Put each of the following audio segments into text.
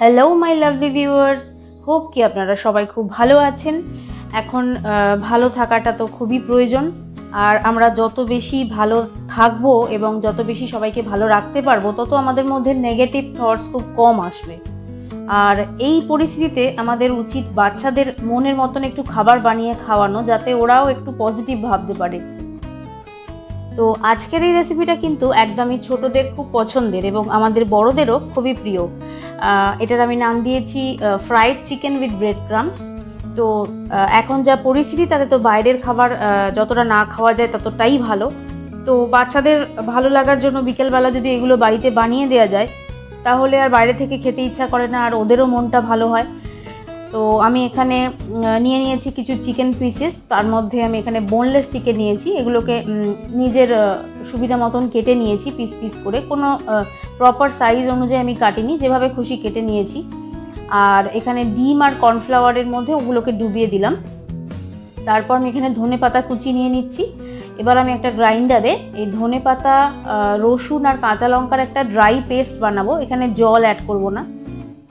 Hello my lovely viewers, hope কি আপনারা সবাই খুব ভালো আছেন। এখন ভালো থাকাটা তো খুবই প্রয়োজন, আর আমরা যত বেশি ভালো থাকবো এবং যত বেশি সবাইকে ভালো রাখতে পারবো তত আমাদের মধ্যে নেগেটিভ থটস খুব কম আসবে। আর এই পরিস্থিতিতে আমাদের উচিত বাচ্চাদের মনের মতন একটু খাবার বানিয়ে খাওয়ানো, যাতে ওরাও একটু পজিটিভ ভাবতে পারে। তো আজকের এই রেসিপিটা কিন্তু একদমই ছোটদের খুব পছন্দের এবং আমাদের বড়দেরও খুবই প্রিয়। এটার আমি নাম দিয়েছি fried chicken with bread crumbs. তো এখন যা পরিস্থিতি, তাতে তো বাইরের খাবার যতটা না খাওয়া যায় ততটাই ভালো। তো বাচ্চাদের ভালো লাগার জন্য বিকেলবেলা যদি এগুলো বাড়িতে বানিয়ে দেওয়া যায়, তাহলে আর বাইরে থেকে খেতে ইচ্ছা করে না, আর ওদেরও মনটা ভালো হয়। তো আমি এখানে নিয়ে নিয়েছি কিছু চিকেন পিসেস, তার মধ্যে আমি এখানে বোনলেস চিকেন নিয়েছি। এগুলোকে নিজের সুবিধা মতন কেটে নিয়েছি পিস পিস করে, কোনো প্রপার সাইজ অনুযায়ী আমি কাটিনি, যেভাবে খুশি কেটে নিয়েছি। আর এখানে ডিম আর কর্নফ্লাওয়ারের মধ্যে ওগুলোকে ডুবিয়ে দিলাম। তারপর আমি এখানে ধনেপাতা কুচি নিয়ে নিচ্ছি। এবার আমি একটা গ্রাইন্ডারে এই ধনেপাতা, রসুন আর কাঁচা লঙ্কার একটা ড্রাই পেস্ট বানাবো। এখানে জল অ্যাড করব না।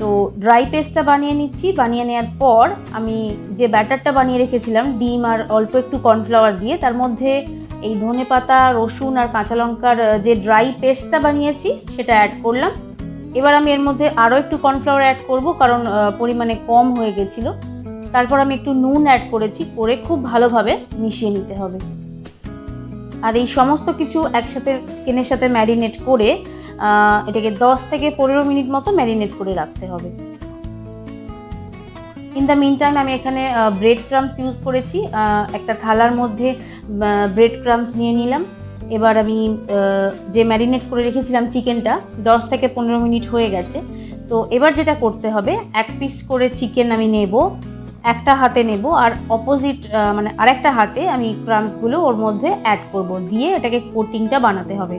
তো ড্রাই পেস্টটা বানিয়ে নিচ্ছি। বানিয়ে নেওয়ার পর আমি যে ব্যাটারটা বানিয়ে রেখেছিলাম ডিম আর অল্প একটু কর্নফ্লাওয়ার দিয়ে, তার মধ্যে এই ধনেপাতা, রসুন আর কাঁচা লঙ্কার যে ড্রাই পেস্টটা বানিয়েছি সেটা অ্যাড করলাম। এবার আমি এর মধ্যে আরও একটু কর্নফ্লাওয়ার অ্যাড করব, কারণ পরিমাণে কম হয়ে গেছিলো। তারপর আমি একটু নুন অ্যাড করেছি, করে খুব ভালোভাবে মিশিয়ে নিতে হবে। আর এই সমস্ত কিছু একসাথে চিকেনের সাথে ম্যারিনেট করে এটাকে 10 থেকে 15 মিনিট মতো ম্যারিনেট করে রাখতে হবে। ইন দ্য মিন টাইম আমি এখানে ব্রেড ক্রাম্বস ইউজ করেছি। একটা থালার মধ্যে ব্রেড ক্রাম্বস নিয়ে নিলাম। এবার আমি যে ম্যারিনেট করে রেখেছিলাম চিকেনটা, 10 থেকে 15 মিনিট হয়ে গেছে। তো এবার যেটা করতে হবে, এক পিস করে চিকেন আমি নেব, একটা হাতে নেব, আর অপোজিট মানে আরেকটা হাতে আমি ক্রাম্বসগুলো ওর মধ্যে অ্যাড করব, দিয়ে এটাকে কোটিংটা বানাতে হবে।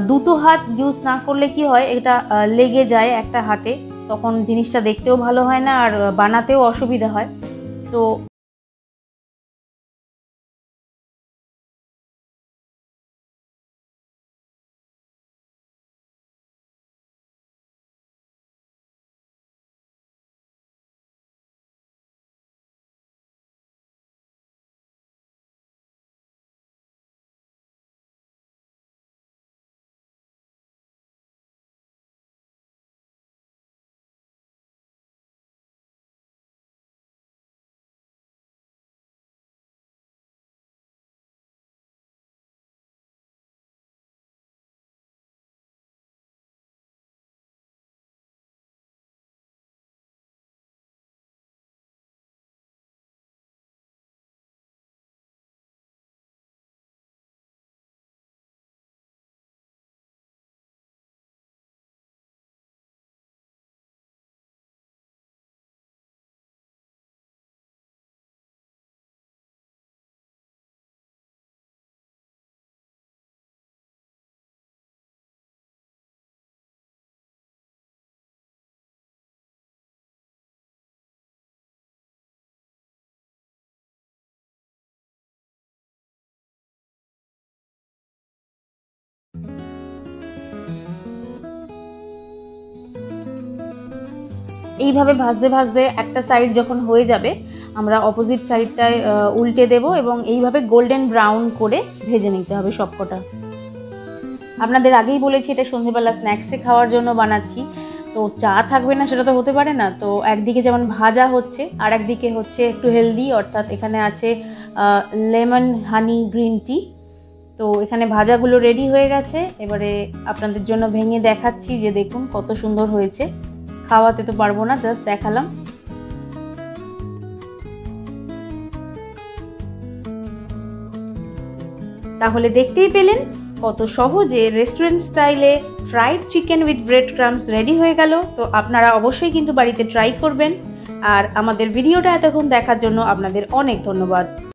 দুটো হাত ইউজ না করলে কি হয়, এটা লেগে যায় একটা হাতে, তখন জিনিসটা দেখতেও ভালো হয় না আর বানাতেও অসুবিধা হয়। তো এইভাবে ভাজতে ভাজতে একটা সাইড যখন হয়ে যাবে, আমরা অপোজিট সাইডটায় উল্টে দেব এবং এইভাবে গোল্ডেন ব্রাউন করে ভেজে নিতে হবে সবকটা। আপনাদের আগেই বলেছি এটা সন্ধ্যেবেলা স্ন্যাক্সে খাওয়ার জন্য বানাচ্ছি। তো চা থাকবে না সেটা তো হতে পারে না। তো একদিকে যেমন ভাজা হচ্ছে, আর একদিকে হচ্ছে একটু হেলদি, অর্থাৎ এখানে আছে লেমন হানি গ্রিন টি। তো এখানে ভাজাগুলো রেডি হয়ে গেছে। এবারে আপনাদের জন্য ভেঙে দেখাচ্ছি, যে দেখুন কত সুন্দর হয়েছে। খাওয়াতে তো পারবো না, জাস্ট দেখালাম। তাহলে দেখতেই পেলেন কত সহজে রেস্টুরেন্ট স্টাইলে fried chicken with bread crumbs ready হয়ে গেল। তো আপনারা অবশ্যই কিন্তু বাড়িতে ট্রাই করবেন। আর আমাদের ভিডিওটা এতক্ষণ দেখার জন্য আপনাদের অনেক ধন্যবাদ।